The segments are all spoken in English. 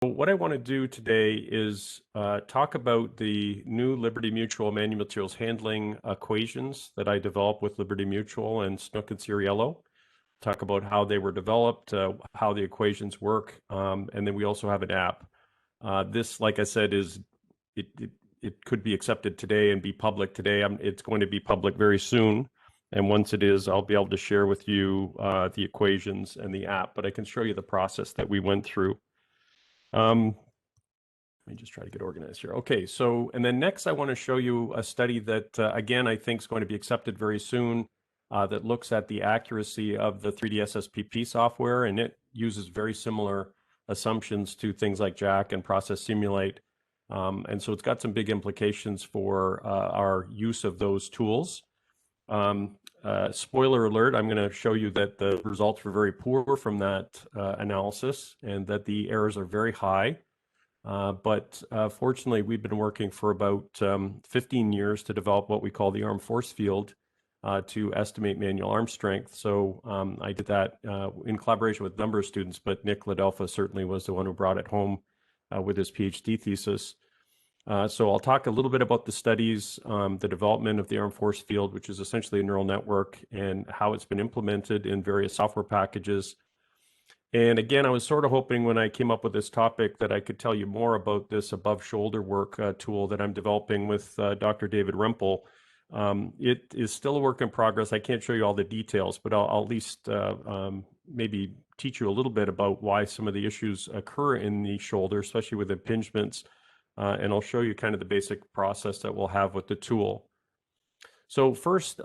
What I want to do today is talk about the new Liberty Mutual manual materials handling equations that I developed with Liberty Mutual and Snook and Ciriello. Talk about how they were developed, how the equations work, and then we also have an app. This, like I said, it could be accepted today and be public today. It's going to be public very soon. And once it is, I'll be able to share with you the equations and the app, but I can show you the process that we went through. Let me just try to get organized here. Okay, so, and then next I want to show you a study that, again, I think is going to be accepted very soon, that looks at the accuracy of the 3D SSPP software, and it uses very similar assumptions to things like Jack and Process Simulate. And so it's got some big implications for our use of those tools. Spoiler alert, I'm going to show you that the results were very poor from that analysis and that the errors are very high. But fortunately, we've been working for about 15 years to develop what we call the arm force field to estimate manual arm strength. So I did that in collaboration with a number of students, but Nick Ladelfa certainly was the one who brought it home with his PhD thesis. So I'll talk a little bit about the studies, the development of the arm force field, which is essentially a neural network, and how it's been implemented in various software packages. And again, I was sort of hoping when I came up with this topic that I could tell you more about this above shoulder work tool that I'm developing with Dr. David Rempel. It is still a work in progress. I can't show you all the details, but I'll at least maybe teach you a little bit about why some of the issues occur in the shoulder, especially with impingements. And I'll show you kind of the basic process that we'll have with the tool. So first,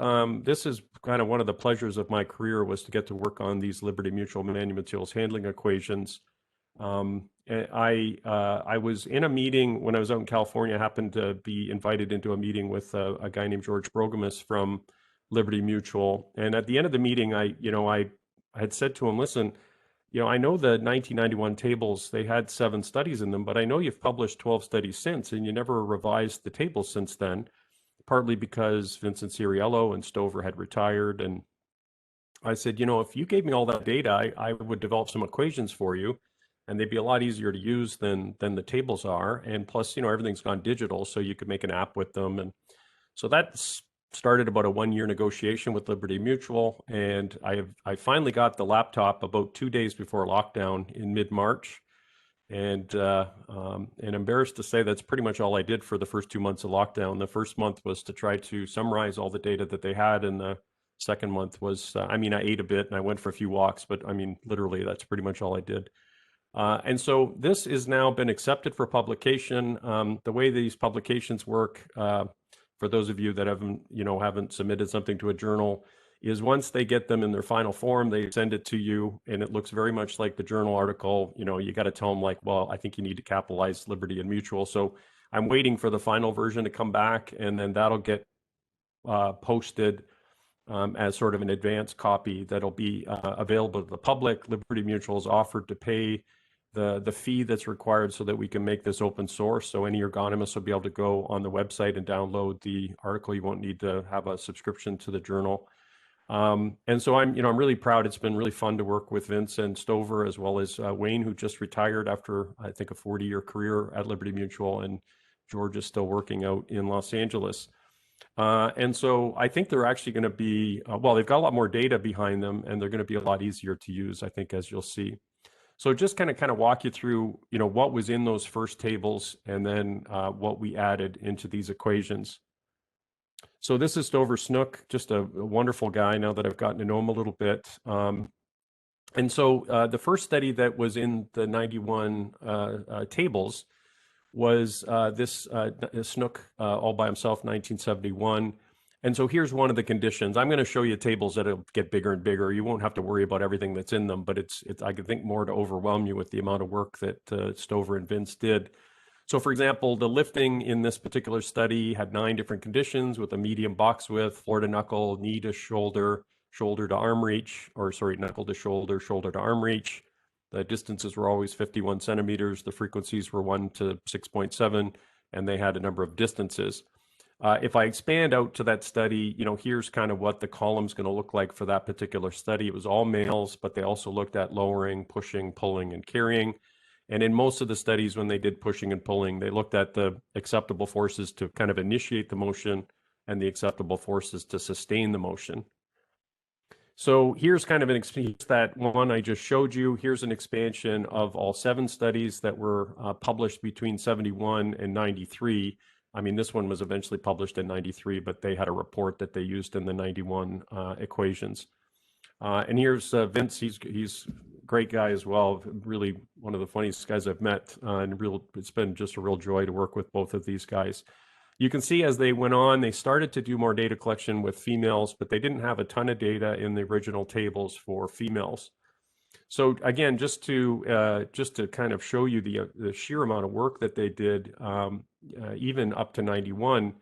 this is kind of one of the pleasures of my career, was to get to work on these Liberty Mutual manual materials handling equations. I was in a meeting when I was out in California. I happened to be invited into a meeting with a guy named George Brogamus from Liberty Mutual. And at the end of the meeting, I had said to him, listen, I know the 1991 tables, they had 7 studies in them, but I know you've published 12 studies since, and you never revised the tables since then, partly because Vincent Ciriello and Stover had retired. And I said, if you gave me all that data, I would develop some equations for you, and they'd be a lot easier to use than the tables are. And plus, everything's gone digital, so you could make an app with them. And so that's started about a 1-year negotiation with Liberty Mutual, and I finally got the laptop about 2 days before lockdown in mid-March, and embarrassed to say that's pretty much all I did for the first 2 months of lockdown. The first month was to try to summarize all the data that they had, and the second month was, I ate a bit and I went for a few walks, but literally that's pretty much all I did. And so this has now been accepted for publication. The way these publications work, for those of you that haven't submitted something to a journal, is once they get them in their final form, they send it to you, and it looks very much like the journal article. You got to tell them, like, well, I think you need to capitalize Liberty and Mutual. So I'm waiting for the final version to come back, and then that'll get posted as sort of an advanced copy that'll be available to the public. Liberty Mutual has offered to pay the fee that's required so that we can make this open source. So any ergonomist will be able to go on the website and download the article. You won't need to have a subscription to the journal. And so I'm really proud. It's been really fun to work with Vince and Stover, as well as Wayne, who just retired after, I think, a 40-year career at Liberty Mutual, and George is still working out in Los Angeles. And so I think they're actually going to be, they've got a lot more data behind them, and they're going to be a lot easier to use, I think, as you'll see. So just kind of walk you through, what was in those first tables, and then what we added into these equations. So this is Stover Snook, just a wonderful guy now that I've gotten to know him a little bit. And so the first study that was in the 91 tables was this Snook all by himself, 1971. And so here's one of the conditions. I'm going to show you tables that'll get bigger and bigger. You won't have to worry about everything that's in them, but it's I can think more to overwhelm you with the amount of work that Stover and Vince did. So for example, the lifting in this particular study had 9 different conditions with a medium box width, floor to knuckle, knee to shoulder, shoulder to arm reach, knuckle to shoulder, shoulder to arm reach. The distances were always 51 centimeters. The frequencies were 1 to 6.7, and they had a number of distances. If I expand out to that study, here's kind of what the column's going to look like for that particular study. It was all males, but they also looked at lowering, pushing, pulling, and carrying. And in most of the studies, when they did pushing and pulling, they looked at the acceptable forces to kind of initiate the motion and the acceptable forces to sustain the motion. So here's kind of an expansion, that one I just showed you. Here's an expansion of all 7 studies that were published between 71 and 93. I mean, this one was eventually published in 93, but they had a report that they used in the 91 equations. And here's Vince. He's a great guy as well. Really one of the funniest guys I've met. And it's been just a real joy to work with both of these guys. You can see as they went on, they started to do more data collection with females, but they didn't have a ton of data in the original tables for females. So again, just to kind of show you the sheer amount of work that they did, even up to 91.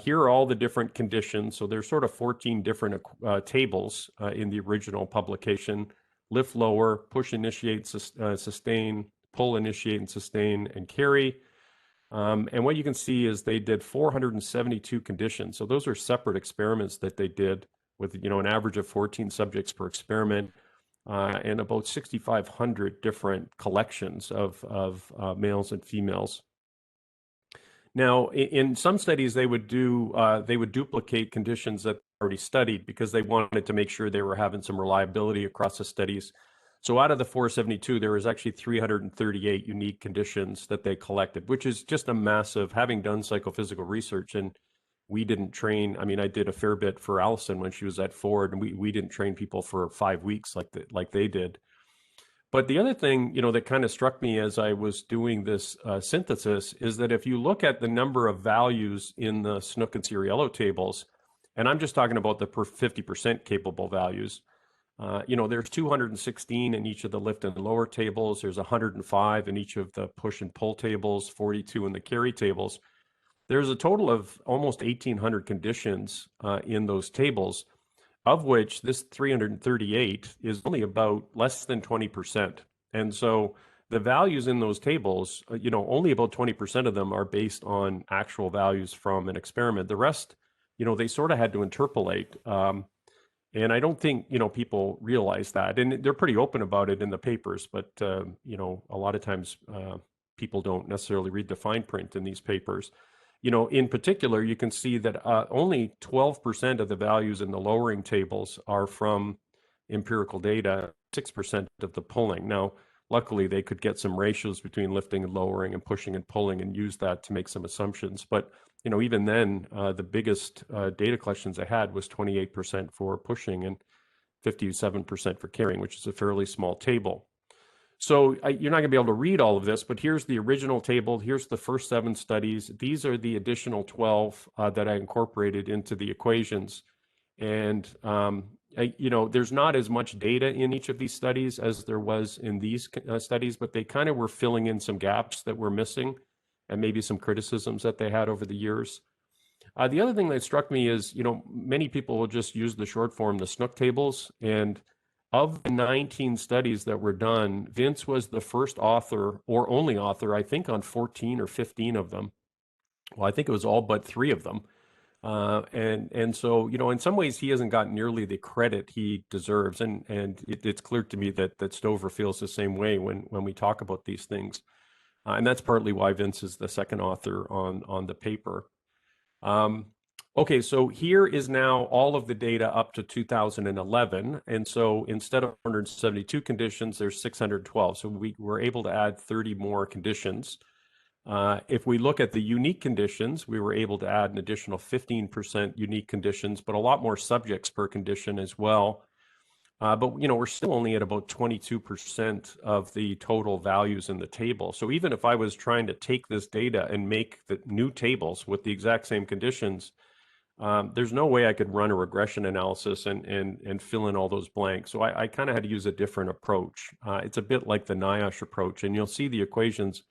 Here are all the different conditions. So there's sort of 14 different tables in the original publication: lift, lower, push, initiate, sustain, pull, initiate, and sustain, and carry. And what you can see is they did 472 conditions. So those are separate experiments that they did with, an average of 14 subjects per experiment, and about 6,500 different collections of males and females. Now, in some studies, they would duplicate conditions that they already studied because they wanted to make sure they were having some reliability across the studies. So out of the 472, there was actually 338 unique conditions that they collected, which is just a massive, having done psychophysical research. And we didn't train, I mean, I did a fair bit for Allison when she was at Ford, and we didn't train people for 5 weeks like they did. But the other thing, that kind of struck me as I was doing this synthesis is that if you look at the number of values in the Snook and Ciriello tables, and I'm just talking about the 50% capable values, there's 216 in each of the lift and lower tables. There's 105 in each of the push and pull tables, 42 in the carry tables. There's a total of almost 1,800 conditions in those tables, of which this 338 is only about less than 20%. And so the values in those tables, only about 20% of them are based on actual values from an experiment. The rest, they sort of had to interpolate. And I don't think, people realize that. And they're pretty open about it in the papers. But, a lot of times people don't necessarily read the fine print in these papers. In particular, you can see that only 12% of the values in the lowering tables are from empirical data, 6% of the pulling. Now, luckily, they could get some ratios between lifting and lowering and pushing and pulling and use that to make some assumptions. But, even then, the biggest data collections I had was 28% for pushing and 57% for carrying, which is a fairly small table. So you're not going to be able to read all of this, but here's the original table. Here's the first 7 studies. These are the additional 12 that I incorporated into the equations. And, there's not as much data in each of these studies as there was in these studies, but they kind of were filling in some gaps that were missing and maybe some criticisms that they had over the years. The other thing that struck me is, many people will just use the short form, the Snook tables. And of the 19 studies that were done, Vince was the first author or only author, I think, on 14 or 15 of them. Well, I think it was all but 3 of them. And so, in some ways, he hasn't gotten nearly the credit he deserves. And it's clear to me that Stover feels the same way when we talk about these things. And that's partly why Vince is the second author on the paper. Okay, so here is now all of the data up to 2011. And so instead of 172 conditions, there's 612. So we were able to add 30 more conditions. If we look at the unique conditions, we were able to add an additional 15% unique conditions, but a lot more subjects per condition as well. But, we're still only at about 22% of the total values in the table. So even if I was trying to take this data and make the new tables with the exact same conditions, there's no way I could run a regression analysis and fill in all those blanks. So I kind of had to use a different approach. It's a bit like the NIOSH approach, and you'll see the equations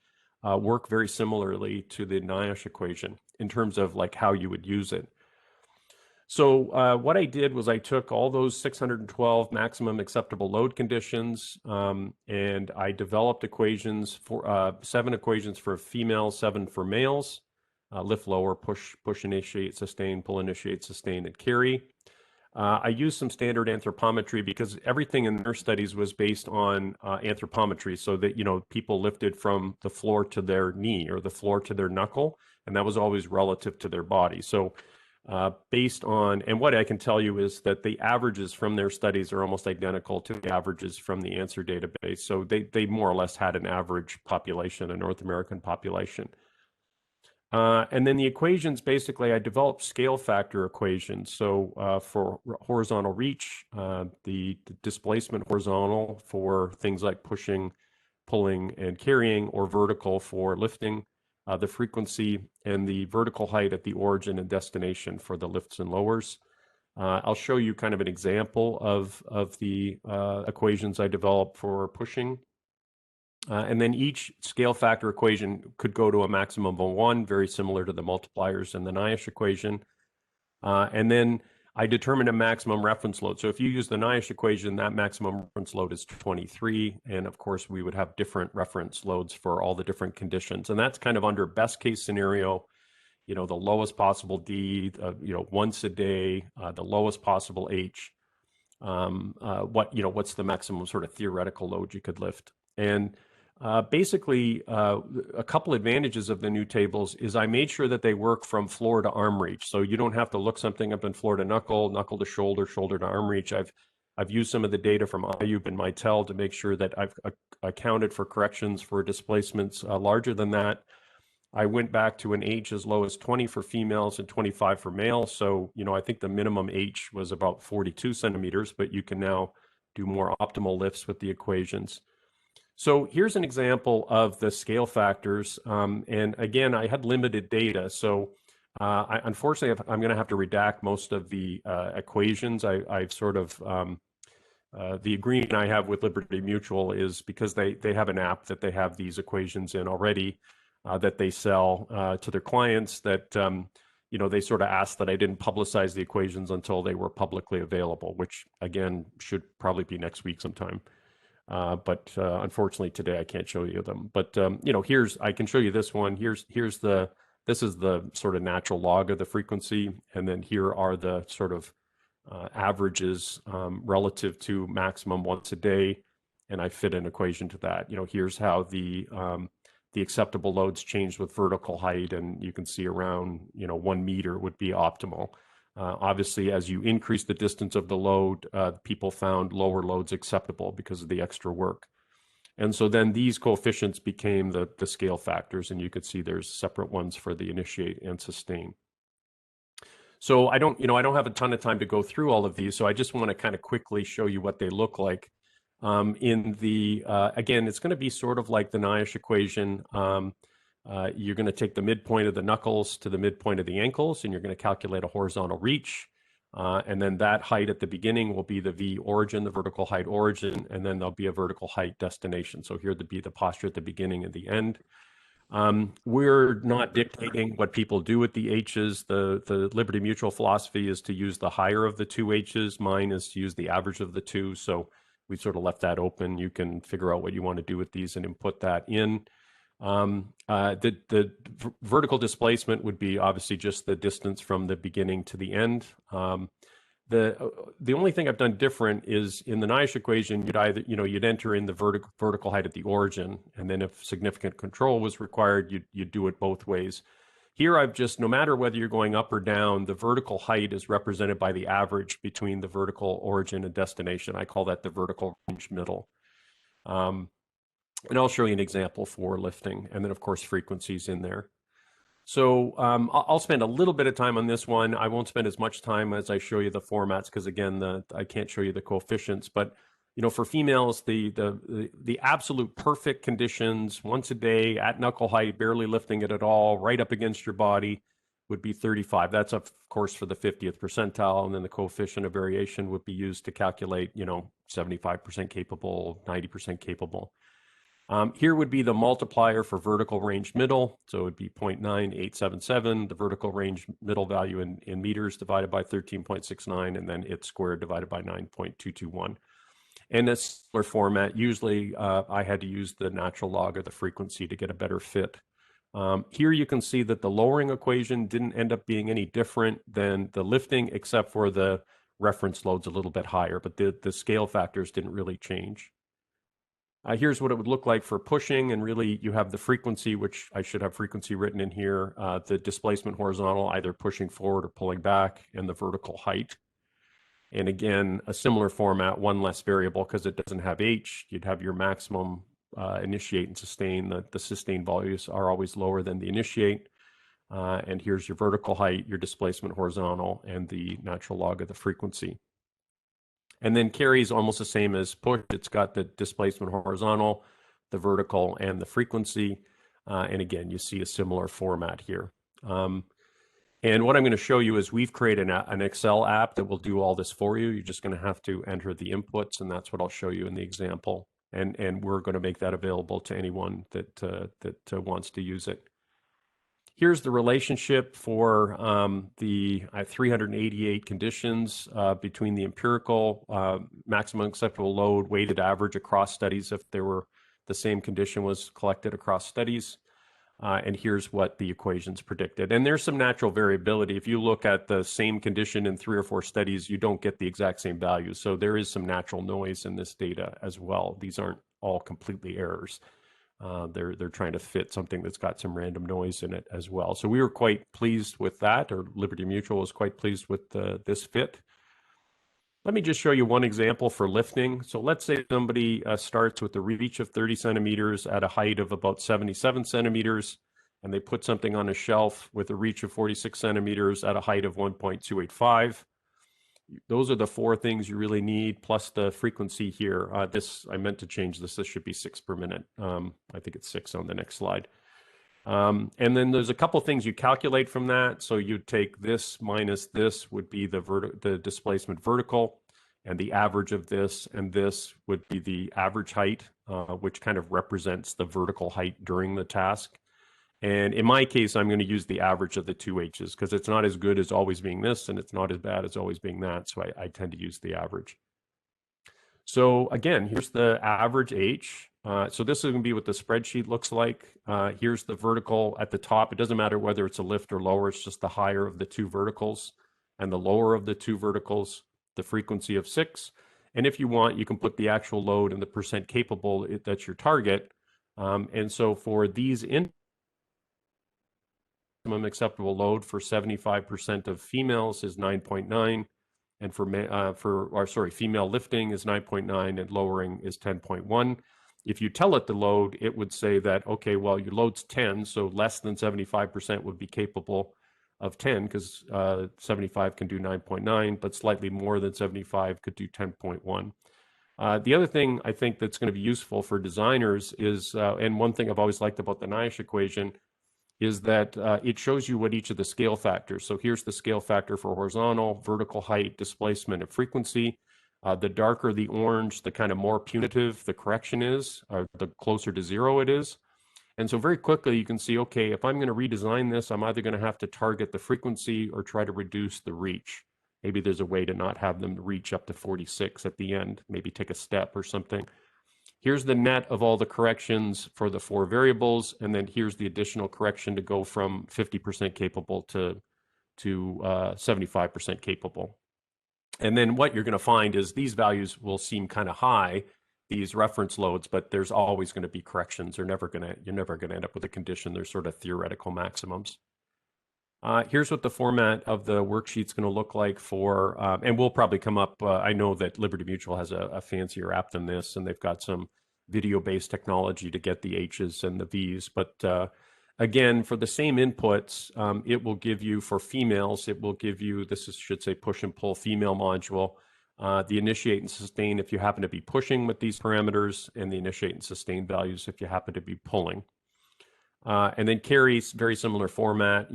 work very similarly to the NIOSH equation in terms of like how you would use it. So what I did was I took all those 612 maximum acceptable load conditions, and I developed equations for 7 equations for females, 7 for males. Lift, lower, push, initiate, sustain, pull, initiate, sustain, and carry. I used some standard anthropometry because everything in their studies was based on anthropometry, so that, you know, people lifted from the floor to their knee or the floor to their knuckle, and that was always relative to their body. So based on, and what I can tell you is that the averages from their studies are almost identical to the averages from the answer database. So they more or less had an average population, a North American population. And then the equations, basically, I developed scale factor equations. So for horizontal reach, the displacement horizontal for things like pushing, pulling, and carrying, or vertical for lifting, the frequency, and the vertical height at the origin and destination for the lifts and lowers. I'll show you kind of an example of the equations I developed for pushing. And then each scale factor equation could go to a maximum of 1, very similar to the multipliers in the Naish equation. And then I determined a maximum reference load. So if you use the Naish equation, that maximum reference load is 23. And of course, we would have different reference loads for all the different conditions. And that's kind of under best case scenario, you know, the lowest possible D, you know, once a day, the lowest possible H. What's the maximum sort of theoretical load you could lift? And basically, a couple advantages of the new tables is I made sure that they work from floor to arm reach. So you don't have to look something up in floor to knuckle, knuckle to shoulder, shoulder to arm reach. I've used some of the data from Ayub and Mitel to make sure that I've accounted for corrections for displacements larger than that. I went back to an H as low as 20 for females and 25 for males. So, you know, I think the minimum H was about 42 centimeters, but you can now do more optimal lifts with the equations. So here's an example of the scale factors. And again, I had limited data. So unfortunately, I'm going to have to redact most of the equations. I've sort of, the agreement I have with Liberty Mutual is because they have an app that they have these equations in already that they sell to their clients, that, you know, they sort of asked that I didn't publicize the equations until they were publicly available, which again, should probably be next week sometime. But unfortunately today I can't show you them. But you know, I can show you this one. This is the sort of natural log of the frequency, and then here are the sort of averages relative to maximum once a day, and I fit an equation to that. You know, here's how the acceptable loads changed with vertical height, and you can see around, you know, 1 meter would be optimal. Obviously, as you increase the distance of the load, people found lower loads acceptable because of the extra work. And so then these coefficients became the scale factors, and you could see there's separate ones for the initiate and sustain. So I don't have a ton of time to go through all of these, so I just want to kind of quickly show you what they look like. Again, it's going to be sort of like the Naish equation. You're going to take the midpoint of the knuckles to the midpoint of the ankles, and you're going to calculate a horizontal reach. And then that height at the beginning will be the V origin, the vertical height origin, and then there'll be a vertical height destination. So here to be the posture at the beginning and the end. We're not dictating what people do with the H's. The Liberty Mutual philosophy is to use the higher of the two H's. Mine is to use the average of the two. So we sort of left that open. You can figure out what you want to do with these and input that in. The vertical displacement would be obviously just the distance from the beginning to the end. The only thing I've done different is in the Naish equation, you'd enter in the vertical height at the origin, and then if significant control was required, you'd do it both ways. Here I've just, no matter whether you're going up or down, the vertical height is represented by the average between the vertical origin and destination. I call that the vertical range middle. And I'll show you an example for lifting, and then of course frequencies in there. So I'll spend a little bit of time on this one. I won't spend as much time as I show you the formats, because again, I can't show you the coefficients. But for females, the absolute perfect conditions, once a day at knuckle height, barely lifting it at all, right up against your body, would be 35. That's of course for the 50th percentile, and then the coefficient of variation would be used to calculate, 75% capable, 90% capable. Here would be the multiplier for vertical range middle. So it would be 0.9877, the vertical range middle value in meters divided by 13.69, and then it squared divided by 9.221. In a similar format, usually I had to use the natural log of the frequency to get a better fit. Here you can see that the lowering equation didn't end up being any different than the lifting, except for the reference loads a little bit higher, but the scale factors didn't really change. Here's what it would look like for pushing, and really you have the frequency, which I should have frequency written in here, the displacement horizontal, either pushing forward or pulling back, and the vertical height. And again, a similar format, one less variable because it doesn't have H. You'd have your maximum initiate and sustain. The sustain values are always lower than the initiate. And here's your vertical height, your displacement horizontal, and the natural log of the frequency. And then carry is almost the same as push. It's got the displacement horizontal, the vertical, and the frequency. And again, you see a similar format here. And what I'm going to show you is we've created an Excel app that will do all this for you. You're just going to have to enter the inputs, and that's what I'll show you in the example. And we're going to make that available to anyone that wants to use it. Here's the relationship for the 388 conditions between the empirical maximum acceptable load weighted average across studies if there were the same condition was collected across studies. And here's what the equations predicted. And there's some natural variability. If you look at the same condition in 3 or 4 studies, you don't get the exact same values. So there is some natural noise in this data as well. These aren't all completely errors. They're trying to fit something that's got some random noise in it as well. So we were quite pleased with that, or Liberty Mutual was quite pleased with this fit. Let me just show you one example for lifting. So let's say somebody starts with a reach of 30 centimeters at a height of about 77 centimeters, and they put something on a shelf with a reach of 46 centimeters at a height of 1.285. Those are the 4 things you really need, plus the frequency here. I meant to change this. This should be 6 per minute. I think it's 6 on the next slide. And then there's a couple things you calculate from that. So you take this minus this would be the displacement vertical, and the average of this and this would be the average height, which kind of represents the vertical height during the task. And in my case, I'm going to use the average of the 2 H's because it's not as good as always being this, and it's not as bad as always being that. So I tend to use the average. So again, here's the average H. So this is going to be what the spreadsheet looks like. Here's the vertical at the top. It doesn't matter whether it's a lift or lower. It's just the higher of the 2 verticals and the lower of the 2 verticals, the frequency of 6. And if you want, you can put the actual load and the percent capable. That's your target. And so for these maximum acceptable load for 75% of females is 9.9. And female lifting is 9.9 and lowering is 10.1. If you tell it the load, it would say that, okay, well, your load's 10, so less than 75% would be capable of 10 because 75 can do 9.9, but slightly more than 75 could do 10.1. The other thing I think that's going to be useful for designers is, and one thing I've always liked about the Nash equation, is that it shows you what each of the scale factors. So here's the scale factor for horizontal, vertical height, displacement, and frequency. The darker the orange, the kind of more punitive the correction is, or the closer to 0 it is. And so very quickly you can see, okay, if I'm going to redesign this, I'm either going to have to target the frequency or try to reduce the reach. Maybe there's a way to not have them reach up to 46 at the end, maybe take a step or something. Here's the net of all the corrections for the 4 variables, and then here's the additional correction to go from 50% capable to 75% capable. And then what you're going to find is these values will seem kind of high, these reference loads, but there's always going to be corrections. You're never going to end up with a condition. They're sort of theoretical maximums. Here's what the format of the worksheet's going to look like for, and we'll probably come up, I know that Liberty Mutual has a fancier app than this, and they've got some video-based technology to get the H's and the V's, but again, for the same inputs, it will give you, for females, it will give you, should say push and pull female module, the initiate and sustain if you happen to be pushing with these parameters, and the initiate and sustain values if you happen to be pulling. And then carries very similar format.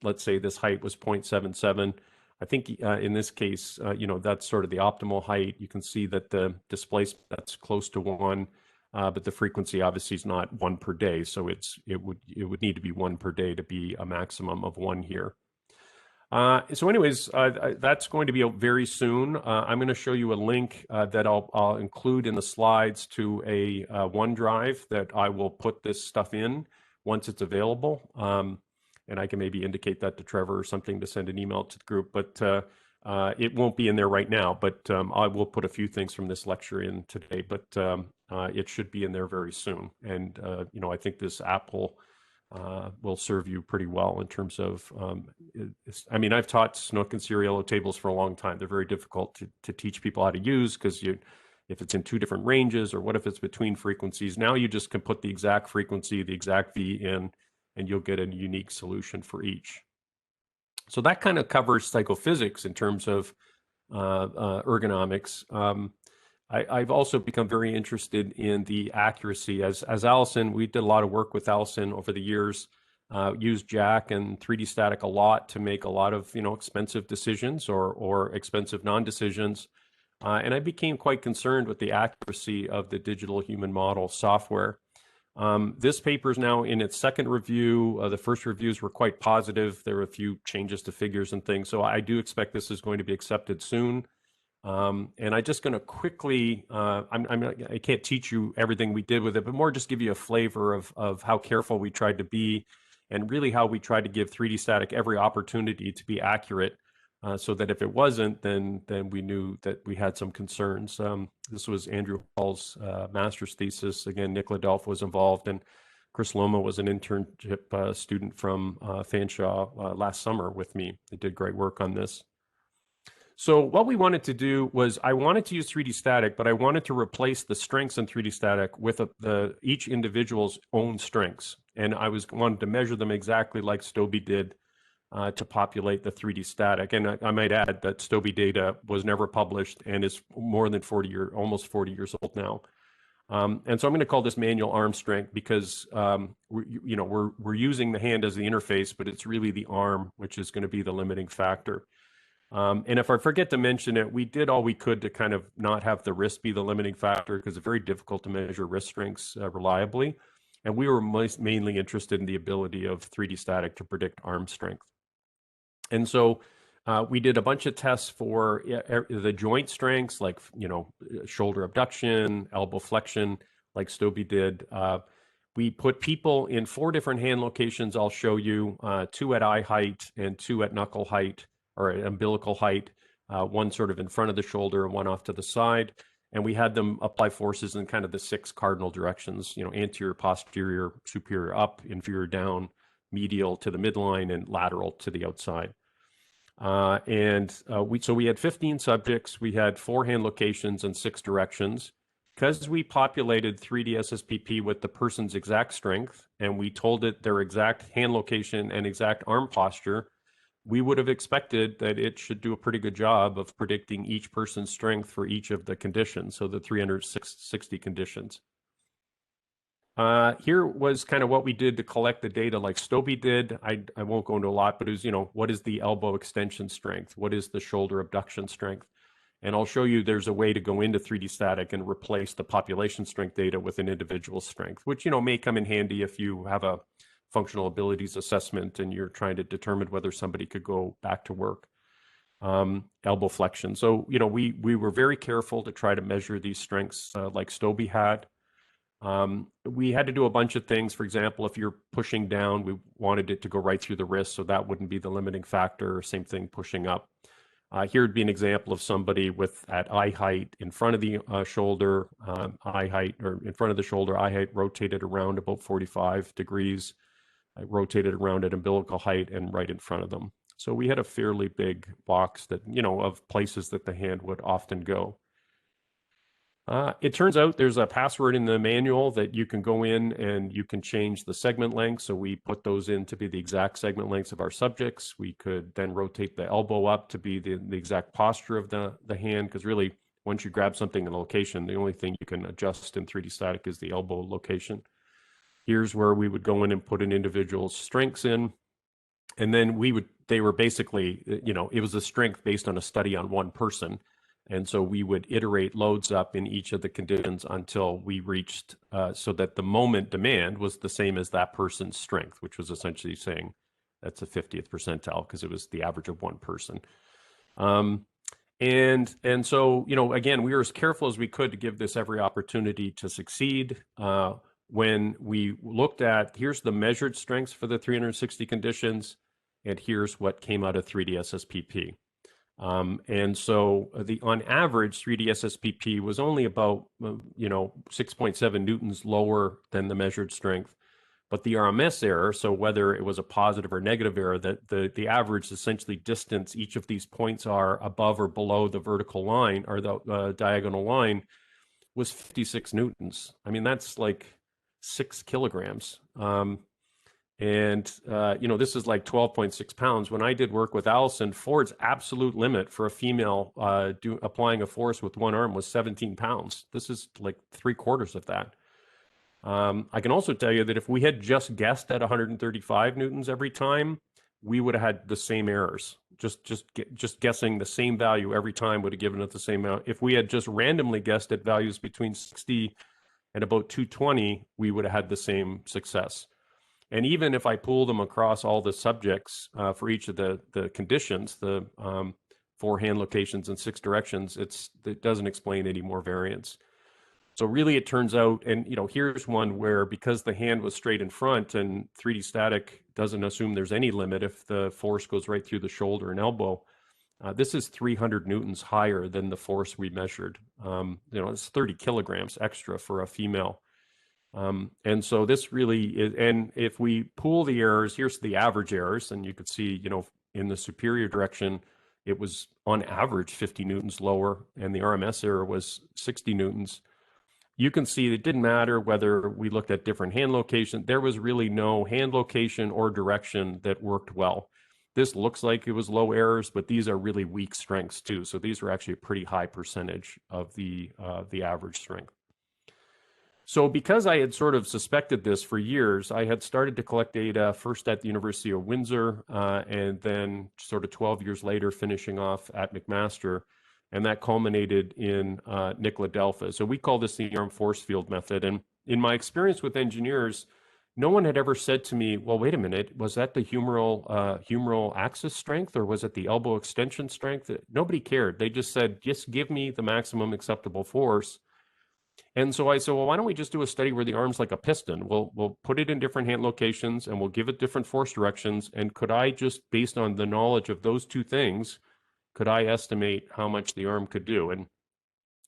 Let's say this height was 0.77. I think in this case, that's sort of the optimal height. You can see that the displacement, that's close to 1, but the frequency obviously is not 1 per day. So it would need to be 1 per day to be a maximum of 1 here. So anyways, that's going to be very soon. I'm going to show you a link that I'll include in the slides to a OneDrive that I will put this stuff in once it's available. And I can maybe indicate that to Trevor or something to send an email to the group. But It won't be in there right now, but I will put a few things from this lecture in today, but it should be in there very soon. And, I think this app will serve you pretty well in terms of, I've taught Snook and Seriello tables for a long time. They're very difficult to teach people how to use because if it's in two different ranges, or what if it's between frequencies? Now you just can put the exact frequency, the exact V in, and you'll get a unique solution for each. So that kind of covers psychophysics in terms of ergonomics. I've also become very interested in the accuracy. As Allison, we did a lot of work with Allison over the years, used Jack and 3D Static a lot to make a lot of expensive decisions or expensive non-decisions. And I became quite concerned with the accuracy of the digital human model software. This paper is now in its second review. The first reviews were quite positive. There were a few changes to figures and things. So I do expect this is going to be accepted soon. And I'm just going to quickly, I can't teach you everything we did with it, but more just give you a flavor of how careful we tried to be, and really how we tried to give 3D Static every opportunity to be accurate, so that if it wasn't, then we knew that we had some concerns. This was Andrew Hall's master's thesis. Again, Nick Ladelph was involved, and Chris Loma was an internship student from Fanshawe last summer with me. They did great work on this. So what we wanted to do was, I wanted to use 3D Static, but I wanted to replace the strengths in 3D Static with each individual's own strengths. And I wanted to measure them exactly like Stobie did to populate the 3D Static. And I might add that Stobie data was never published and is more than almost 40 years old now. And so I'm going to call this manual arm strength because we're using the hand as the interface, but it's really the arm which is going to be the limiting factor. And if I forget to mention it, we did all we could to kind of not have the wrist be the limiting factor, because it's very difficult to measure wrist strengths reliably. And we were mainly interested in the ability of 3D Static to predict arm strength. And so we did a bunch of tests for the joint strengths, like shoulder abduction, elbow flexion, like Stobie did. We put people in 4 different hand locations. I'll show you 2 at eye height and 2 at knuckle height, or at umbilical height, one sort of in front of the shoulder and one off to the side. And we had them apply forces in kind of the 6 cardinal directions, anterior, posterior, superior up, inferior down, medial to the midline, and lateral to the outside. So we had 15 subjects. We had 4 hand locations and 6 directions. Because we populated 3D SSPP with the person's exact strength, and we told it their exact hand location and exact arm posture, we would have expected that it should do a pretty good job of predicting each person's strength for each of the conditions, so the 360 conditions. Here was kind of what we did to collect the data like Stobie did. I won't go into a lot, but it was, what is the elbow extension strength? What is the shoulder abduction strength? And I'll show you there's a way to go into 3D Static and replace the population strength data with an individual strength, which, may come in handy if you have a functional abilities assessment and you're trying to determine whether somebody could go back to work. Elbow flexion. So, we were very careful to try to measure these strengths like Stobie had. We had to do a bunch of things. For example, if you're pushing down, we wanted it to go right through the wrist, so that wouldn't be the limiting factor. Same thing pushing up. Here would be an example of somebody at eye height in front of the shoulder, eye height, or in front of the shoulder, eye height rotated around about 45 degrees. I rotated around at umbilical height and right in front of them. So we had a fairly big box that, of places that the hand would often go. It turns out there's a password in the manual that you can go in and you can change the segment length. So we put those in to be the exact segment lengths of our subjects. We could then rotate the elbow up to be the exact posture of the hand, because really, once you grab something in a location, the only thing you can adjust in 3D Static is the elbow location. Here's where we would go in and put an individual's strengths in. And then they were basically, it was a strength based on a study on one person. And so we would iterate loads up in each of the conditions until we reached, so that the moment demand was the same as that person's strength, which was essentially saying that's a 50th percentile because it was the average of one person. And so, again, we were as careful as we could to give this every opportunity to succeed. When we looked at, here's the measured strengths for the 360 conditions, and here's what came out of 3D SSPP. And so on average, 3D SSPP was only about, 6.7 newtons lower than the measured strength. But the RMS error, so whether it was a positive or negative error, that the average essentially distance each of these points are above or below the vertical line or the diagonal line, was 56 newtons. I mean, that's like 6 kilograms. This is like 12.6 pounds. When I did work with Allison, Ford's absolute limit for a female applying a force with one arm was 17 pounds. This is like 3/4 of that. I can also tell you that if we had just guessed at 135 newtons every time, we would have had the same errors. Just guessing the same value every time would have given it the same amount. If we had just randomly guessed at values between 60 and about 220, we would have had the same success. And even if I pool them across all the subjects for each of the conditions, the 4 hand locations and 6 directions, it doesn't explain any more variance. So really it turns out, and here's one where because the hand was straight in front and 3D static doesn't assume there's any limit if the force goes right through the shoulder and elbow, this is 300 newtons higher than the force we measured. It's 30 kilograms extra for a female. And so this really is, and if we pool the errors, here's the average errors, and you could see, in the superior direction, it was on average 50 newtons lower, and the RMS error was 60 newtons. You can see it didn't matter whether we looked at different hand locations. There was really no hand location or direction that worked well. This looks like it was low errors, but these are really weak strengths too. So these were actually a pretty high percentage of the average strength. So because I had sort of suspected this for years, I had started to collect data first at the University of Windsor, and then sort of 12 years later finishing off at McMaster. And that culminated in Nikola Delphi. So we call this the arm force field method. And in my experience with engineers, no one had ever said to me, well, wait a minute, was that the humeral axis strength or was it the elbow extension strength? Nobody cared. They just said, just give me the maximum acceptable force. And so I said, well, why don't we just do a study where the arm's like a piston? We'll put it in different hand locations and we'll give it different force directions. And could I just, based on the knowledge of those two things, could I estimate how much the arm could do? And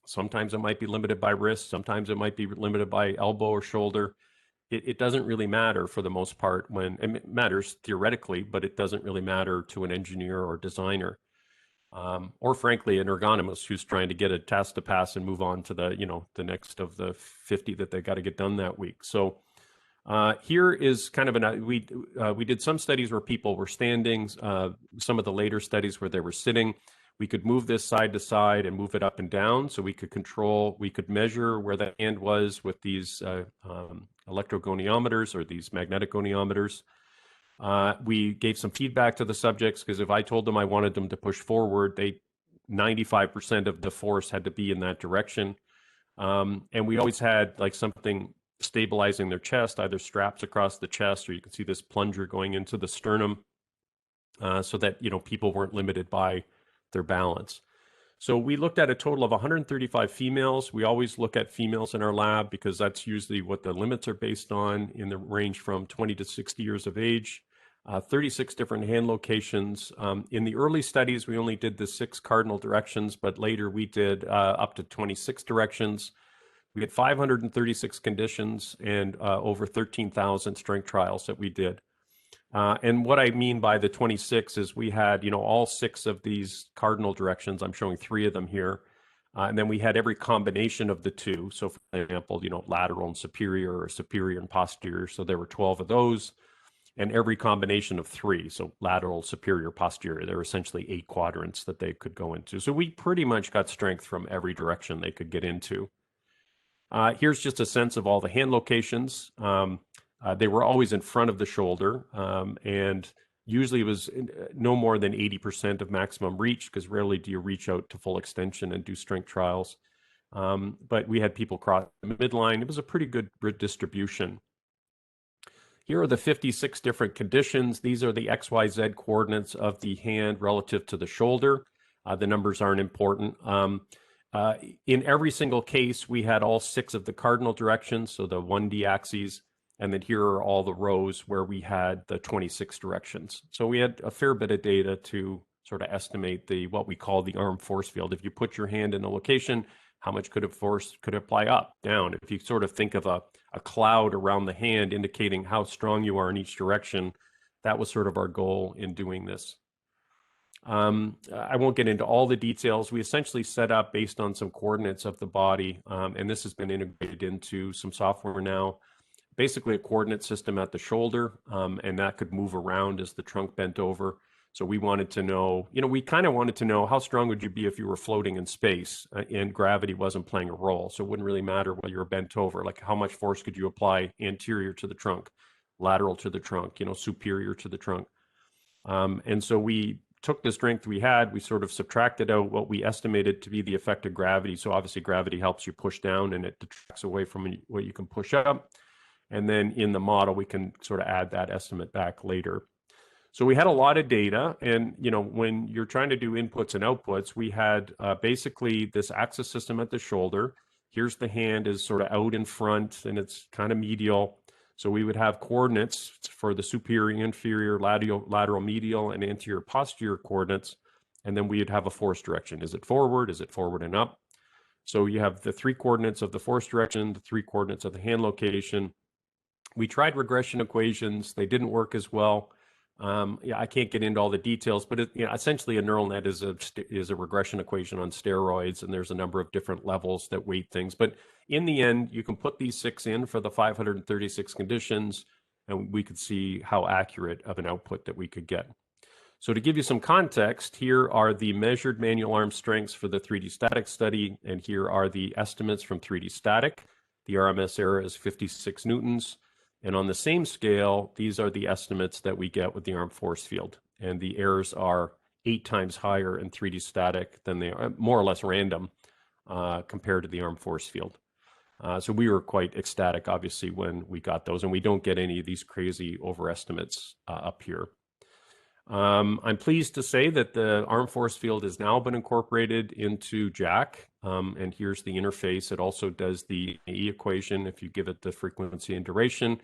sometimes it might be limited by wrist. Sometimes it might be limited by elbow or shoulder. It doesn't really matter for the most part it matters theoretically, but it doesn't really matter to an engineer or designer. Or frankly, an ergonomist who's trying to get a task to pass and move on to the next of the 50 that they got to get done that week. So here is kind of we did some studies where people were standing, some of the later studies where they were sitting. We could move this side to side and move it up and down. So we could measure where the hand was with these electrogoniometers or these magnetic goniometers. We gave some feedback to the subjects because if I told them I wanted them to push forward, 95% of the force had to be in that direction. And we always had like something stabilizing their chest, either straps across the chest, or you can see this plunger going into the sternum, so that people weren't limited by their balance. So we looked at a total of 135 females. We always look at females in our lab because that's usually what the limits are based on, in the range from 20 to 60 years of age. 36 different hand locations. In the early studies, we only did the 6 cardinal directions, but later we did up to 26 directions. We had 536 conditions and over 13,000 strength trials that we did. And what I mean by the 26 is we had, all 6 of these cardinal directions. I'm showing 3 of them here. And then we had every combination of the 2. So for example, lateral and superior, or superior and posterior. So there were 12 of those, and every combination of 3. So lateral, superior, posterior. There were essentially 8 quadrants that they could go into. So we pretty much got strength from every direction they could get into. Here's just a sense of all the hand locations. They were always in front of the shoulder, and usually it was no more than 80% of maximum reach, because rarely do you reach out to full extension and do strength trials. But we had people cross the midline. It was a pretty good distribution. Here are the 56 different conditions. These are the XYZ coordinates of the hand relative to the shoulder. The numbers aren't important. In every single case, we had all 6 of the cardinal directions, so the 1D axes. And then here are all the rows where we had the 26 directions. So we had a fair bit of data to sort of estimate what we call the arm force field. If you put your hand in a location, how much could it apply up, down? If you sort of think of a cloud around the hand indicating how strong you are in each direction, that was sort of our goal in doing this. I won't get into all the details. We essentially set up based on some coordinates of the body, and this has been integrated into some software now. Basically a coordinate system at the shoulder, and that could move around as the trunk bent over. So we wanted to know, we kind of wanted to know how strong would you be if you were floating in space and gravity wasn't playing a role. So it wouldn't really matter whether you were bent over, like how much force could you apply anterior to the trunk, lateral to the trunk, superior to the trunk. And so we took the strength we had, we sort of subtracted out what we estimated to be the effect of gravity. So obviously gravity helps you push down and it detracts away from what you can push up. And then in the model, we can sort of add that estimate back later. So we had a lot of data, and when you're trying to do inputs and outputs, we had basically this axis system at the shoulder. Here's the hand is sort of out in front, and it's kind of medial. So we would have coordinates for the superior, inferior, lateral, medial, and anterior, posterior coordinates, and then we'd have a force direction. Is it forward? Is it forward and up? So you have the 3 coordinates of the force direction, the 3 coordinates of the hand location. We tried regression equations. They didn't work as well. I can't get into all the details, but essentially a neural net is a regression equation on steroids, and there's a number of different levels that weight things. But in the end, you can put these 6 in for the 536 conditions, and we could see how accurate of an output that we could get. So to give you some context, here are the measured manual arm strengths for the 3D static study, and here are the estimates from 3D static. The RMS error is 56 newtons. And on the same scale, these are the estimates that we get with the arm force field. And the errors are 8 times higher in 3D static than they are, more or less random, compared to the arm force field. So we were quite ecstatic, obviously, when we got those. And we don't get any of these crazy overestimates up here. I'm pleased to say that the arm force field has now been incorporated into Jack. And here's the interface. It also does the E equation if you give it the frequency and duration.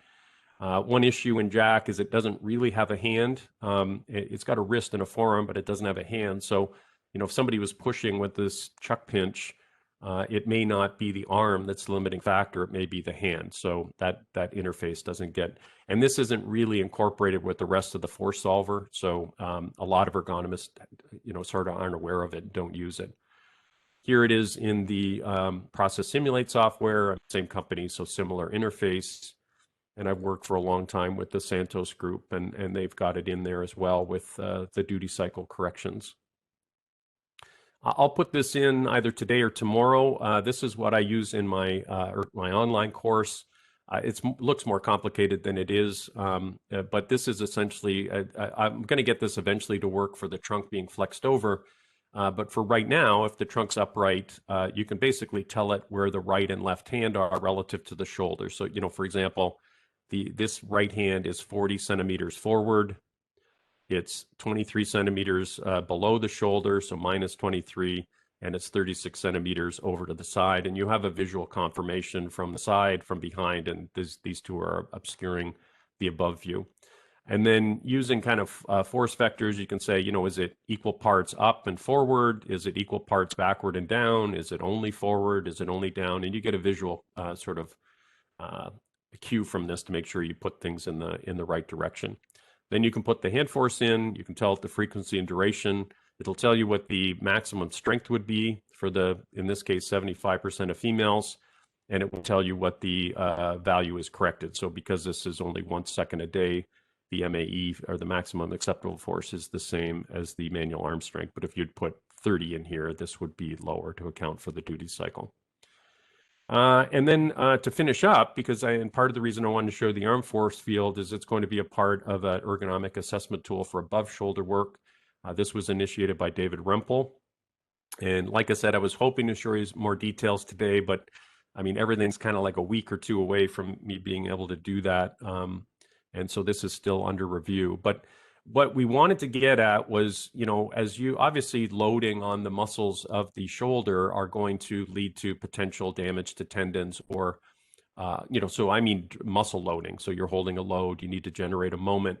One issue in Jack is it doesn't really have a hand. It's got a wrist and a forearm, but it doesn't have a hand. So, if somebody was pushing with this chuck pinch, it may not be the arm that's the limiting factor. It may be the hand. So that interface doesn't get, and this isn't really incorporated with the rest of the force solver. So a lot of ergonomists, sort of aren't aware of it and don't use it. Here it is in the Process Simulate software, same company, so similar interface. And I've worked for a long time with the Santos group, and they've got it in there as well with the duty cycle corrections. I'll put this in either today or tomorrow. This is what I use in my online course. It looks more complicated than it is, but this is essentially, I'm going to get this eventually to work for the trunk being flexed over. But for right now, if the trunk's upright, you can basically tell it where the right and left hand are relative to the shoulder. So, for example, this right hand is 40 centimeters forward. It's 23 centimeters below the shoulder, so minus 23, and it's 36 centimeters over to the side. And you have a visual confirmation from the side, from behind, and these two are obscuring the above view. And then using kind of force vectors, you can say, is it equal parts up and forward? Is it equal parts backward and down? Is it only forward? Is it only down? And you get a visual sort of cue from this to make sure you put things in the right direction. Then you can put the hand force in. You can tell it the frequency and duration. It'll tell you what the maximum strength would be for in this case, 75% of females. And it will tell you what the value is corrected. So because this is only 1 second a day, the MAE, or the maximum acceptable force, is the same as the manual arm strength. But if you'd put 30 in here, this would be lower to account for the duty cycle. And then to finish up, and part of the reason I wanted to show the arm force field is it's going to be a part of an ergonomic assessment tool for above shoulder work. This was initiated by David Rempel. And like I said, I was hoping to show you more details today, but I mean, everything's kind of like a week or 2 away from me being able to do that. And so this is still under review. But what we wanted to get at was, as you obviously loading on the muscles of the shoulder are going to lead to potential damage to tendons or, so I mean muscle loading. So you're holding a load, you need to generate a moment.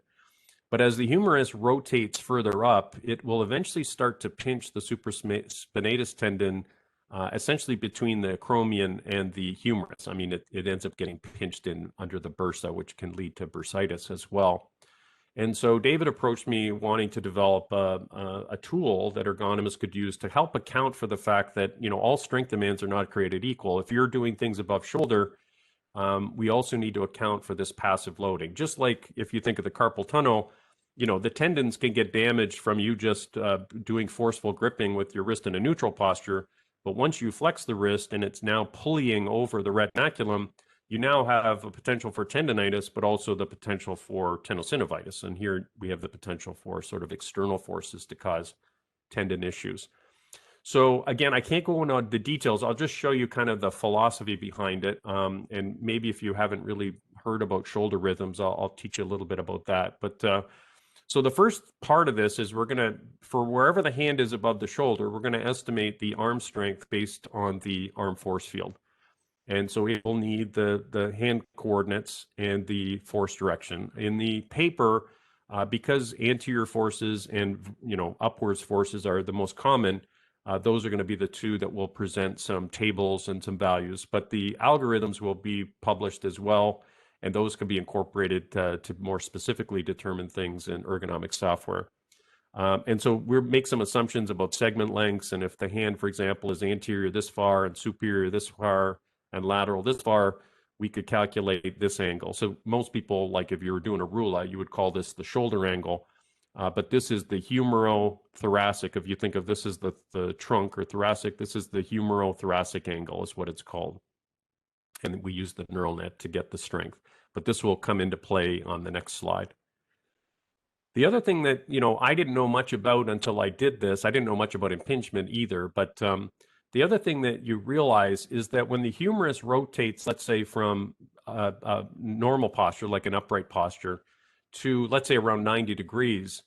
But as the humerus rotates further up, it will eventually start to pinch the supraspinatus tendon essentially between the acromion and the humerus. I mean, it ends up getting pinched in under the bursa, which can lead to bursitis as well. And so David approached me wanting to develop a tool that ergonomists could use to help account for the fact that, all strength demands are not created equal. If you're doing things above shoulder, we also need to account for this passive loading. Just like if you think of the carpal tunnel, the tendons can get damaged from you just doing forceful gripping with your wrist in a neutral posture. But once you flex the wrist and it's now pulleying over the retinaculum, you now have a potential for tendonitis, but also the potential for tenosynovitis. And here we have the potential for sort of external forces to cause tendon issues. So again, I can't go into the details. I'll just show you kind of the philosophy behind it. And maybe if you haven't really heard about shoulder rhythms, I'll teach you a little bit about that. But so the first part of this is we're going to, for wherever the hand is above the shoulder, we're going to estimate the arm strength based on the arm force field. And so we will need the hand coordinates and the force direction. In the paper, because anterior forces and upwards forces are the most common, those are going to be the two that will present some tables and some values. But the algorithms will be published as well, and those can be incorporated to more specifically determine things in ergonomic software. And so we'll make some assumptions about segment lengths, and if the hand, for example, is anterior this far and superior this far and lateral this far, we could calculate this angle. So most people, like if you were doing a rula, you would call this the shoulder angle, but this is the humerothoracic. If you think of this as the trunk or thoracic, this is the humerothoracic angle is what it's called. And we use the neural net to get the strength, but this will come into play on the next slide. The other thing that, I didn't know much about until I did this, I didn't know much about impingement either, but the other thing that you realize is that when the humerus rotates, let's say from a normal posture, like an upright posture, to let's say around 90 degrees,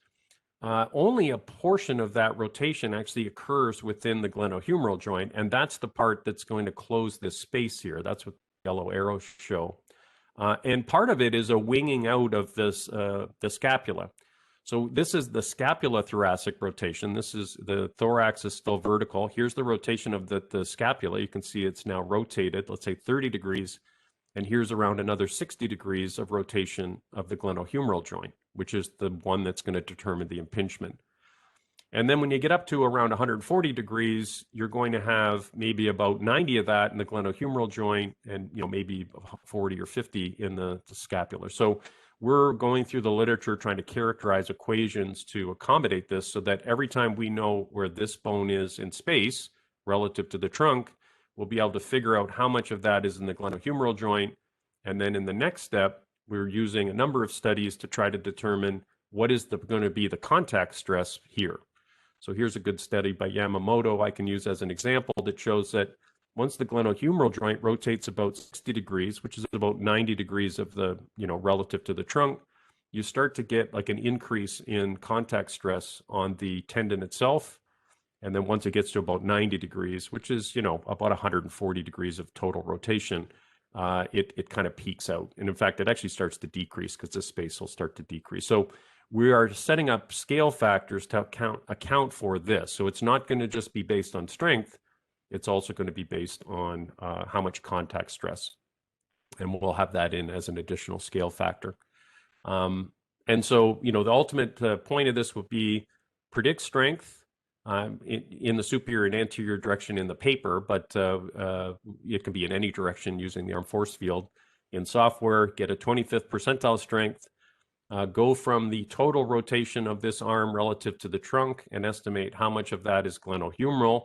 only a portion of that rotation actually occurs within the glenohumeral joint, and that's the part that's going to close this space here. That's what the yellow arrows show. And part of it is a winging out of this the scapula. So this is the scapula-thoracic rotation. This is the thorax is still vertical. Here's the rotation of the scapula. You can see it's now rotated, let's say 30 degrees. And here's around another 60 degrees of rotation of the glenohumeral joint, which is the one that's going to determine the impingement. And then when you get up to around 140 degrees, you're going to have maybe about 90 of that in the glenohumeral joint and maybe 40 or 50 in the scapular. So we're going through the literature trying to characterize equations to accommodate this so that every time we know where this bone is in space relative to the trunk, we'll be able to figure out how much of that is in the glenohumeral joint. And then in the next step, we're using a number of studies to try to determine what is going to be the contact stress here. So here's a good study by Yamamoto I can use as an example that shows that once the glenohumeral joint rotates about 60 degrees, which is about 90 degrees of the, relative to the trunk, you start to get like an increase in contact stress on the tendon itself. And then once it gets to about 90 degrees, which is, about 140 degrees of total rotation, it kind of peaks out. And in fact, it actually starts to decrease because the space will start to decrease. So we are setting up scale factors to account for this. So it's not going to just be based on strength. It's also going to be based on how much contact stress. And we'll have that in as an additional scale factor. And so, the ultimate point of this would be predict strength in the superior and anterior direction in the paper, but it can be in any direction using the arm force field. In software, get a 25th percentile strength, go from the total rotation of this arm relative to the trunk and estimate how much of that is glenohumeral,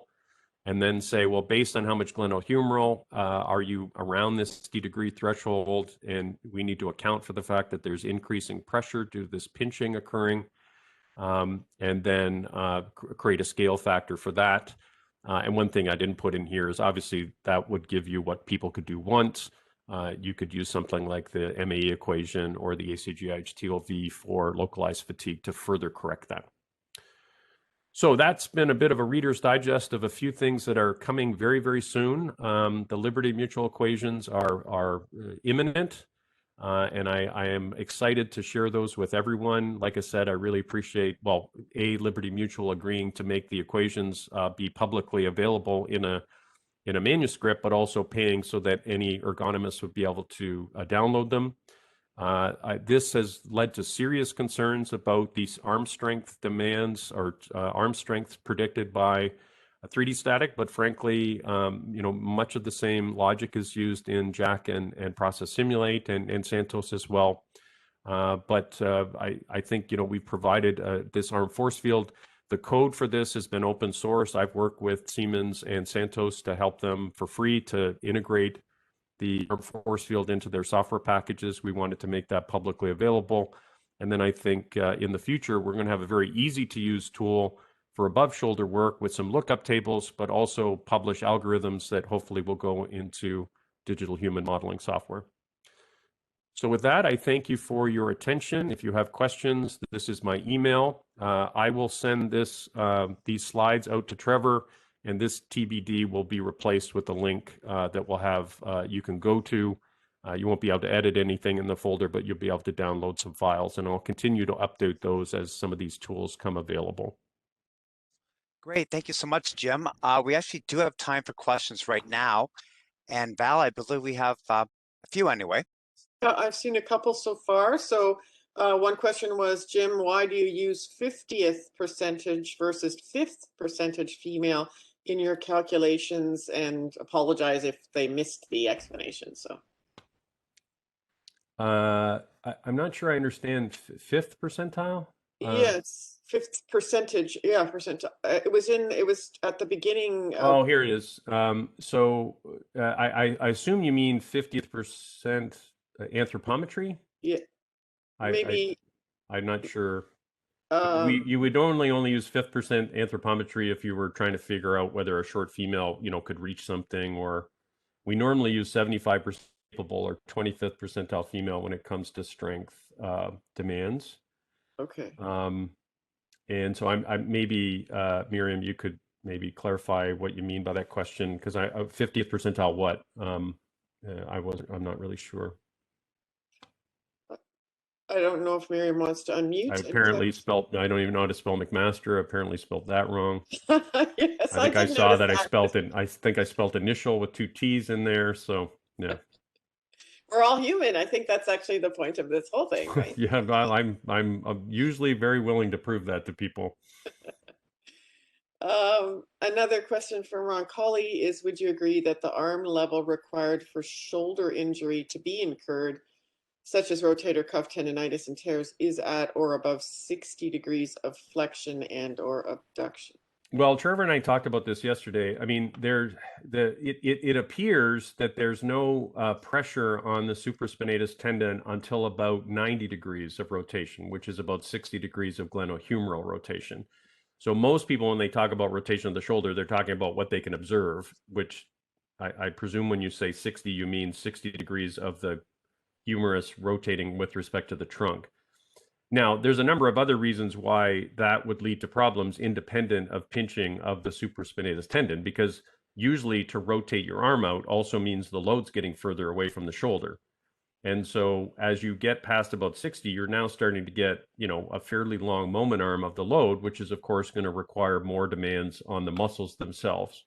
and then say, well, based on how much glenohumeral, are you around this 60-degree threshold? And we need to account for the fact that there's increasing pressure due to this pinching occurring, and then create a scale factor for that. And one thing I didn't put in here is obviously that would give you what people could do once. You could use something like the MAE equation or the ACGIH-TLV for localized fatigue to further correct that. So that's been a bit of a Reader's Digest of a few things that are coming very, very soon. The Liberty Mutual equations are imminent. And I am excited to share those with everyone. Like I said, I really appreciate, well, Liberty Mutual agreeing to make the equations be publicly available in a manuscript, but also paying so that any ergonomist would be able to download them. This has led to serious concerns about these arm strength demands or arm strength predicted by a 3D static, but frankly, much of the same logic is used in Jack and Process Simulate and Santos as well. But I think, we've provided this arm force field. The code for this has been open source. I've worked with Siemens and Santos to help them for free to integrate the arm force field into their software packages. We wanted to make that publicly available. And then I think in the future, we're going to have a very easy to use tool for above shoulder work with some lookup tables, but also publish algorithms that hopefully will go into digital human modeling software. So with that, I thank you for your attention. If you have questions, this is my email. I will send these slides out to Trevor, and this TBD will be replaced with a link that will have you can go to. You won't be able to edit anything in the folder, but you'll be able to download some files, and I'll continue to update those as some of these tools come available. Great. Thank you so much, Jim. We actually do have time for questions right now. And Val, I believe we have a few anyway. I've seen a couple so far. So one question was, Jim, why do you use 50th percentage versus 5th percentage female in your calculations? And apologize if they missed the explanation. So I'm not sure I understand 5th percentile. Yes, 5th percentage. Yeah, percentile. It was at the beginning. Oh, here it is. So I assume you mean 50th percent anthropometry. Yeah, maybe. I'm not sure. You would normally only use 5th percent anthropometry if you were trying to figure out whether a short female, could reach something, or we normally use 75% capable or 25th percentile female when it comes to strength demands. Okay. And so I'm maybe Miriam, you could maybe clarify what you mean by that question, because 50th percentile what? I'm not really sure. I don't know if Miriam wants to unmute. I don't even know how to spell McMaster. I apparently spelled that wrong. Yes, I think I saw that. I think I spelled initial with 2 T's in there. So yeah. We're all human. I think that's actually the point of this whole thing, right? Yeah, I'm usually very willing to prove that to people. Another question from Ron Colley is, would you agree that the arm level required for shoulder injury to be incurred, such as rotator cuff tendonitis and tears, is at or above 60 degrees of flexion and or abduction? Well, Trevor and I talked about this yesterday. I mean, it appears that there's no pressure on the supraspinatus tendon until about 90 degrees of rotation, which is about 60 degrees of glenohumeral rotation. So most people, when they talk about rotation of the shoulder, they're talking about what they can observe, which I presume when you say 60, you mean 60 degrees of the humerus rotating with respect to the trunk. Now, there's a number of other reasons why that would lead to problems independent of pinching of the supraspinatus tendon, because usually to rotate your arm out also means the load's getting further away from the shoulder. And so as you get past about 60, you're now starting to get, a fairly long moment arm of the load, which is, of course, going to require more demands on the muscles themselves.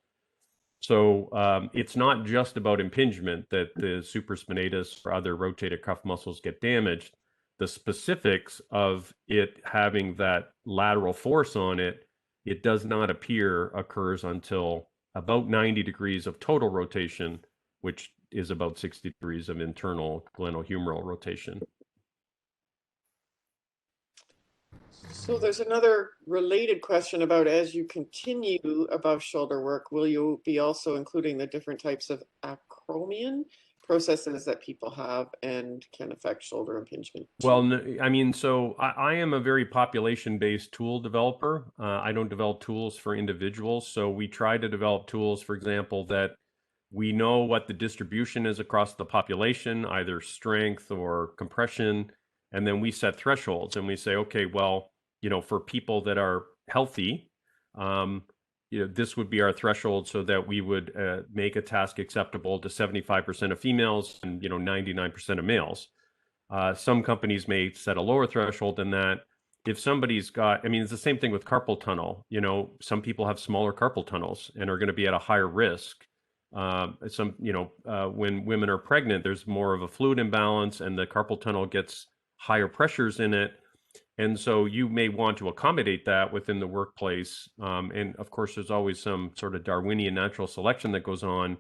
So it's not just about impingement that the supraspinatus or other rotator cuff muscles get damaged. The specifics of it having that lateral force on it, it does not appear occurs until about 90 degrees of total rotation, which is about 60 degrees of internal glenohumeral rotation. So there's another related question about, as you continue above shoulder work, will you be also including the different types of acromion processes that people have and can affect shoulder impingement? Well, I mean, so I am a very population-based tool developer. I don't develop tools for individuals. So we try to develop tools, for example, that we know what the distribution is across the population, either strength or compression. And then we set thresholds and we say, okay, well, for people that are healthy, this would be our threshold so that we would make a task acceptable to 75% of females and 99% of males. Some companies may set a lower threshold than that. If somebody's got, I mean, it's the same thing with carpal tunnel. You know, some people have smaller carpal tunnels and are going to be at a higher risk. When women are pregnant, there's more of a fluid imbalance and the carpal tunnel gets higher pressures in it. And so you may want to accommodate that within the workplace. And of course, there's always some sort of Darwinian natural selection that goes on.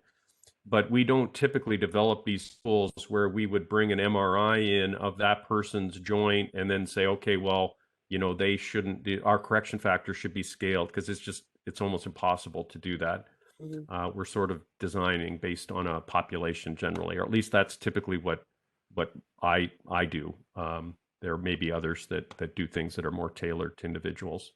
But we don't typically develop these tools where we would bring an MRI in of that person's joint and then say, okay, well, you know, they shouldn't, our correction factor should be scaled, because it's almost impossible to do that. We're sort of designing based on a population generally, or at least that's typically what I do. There may be others that do things that are more tailored to individuals.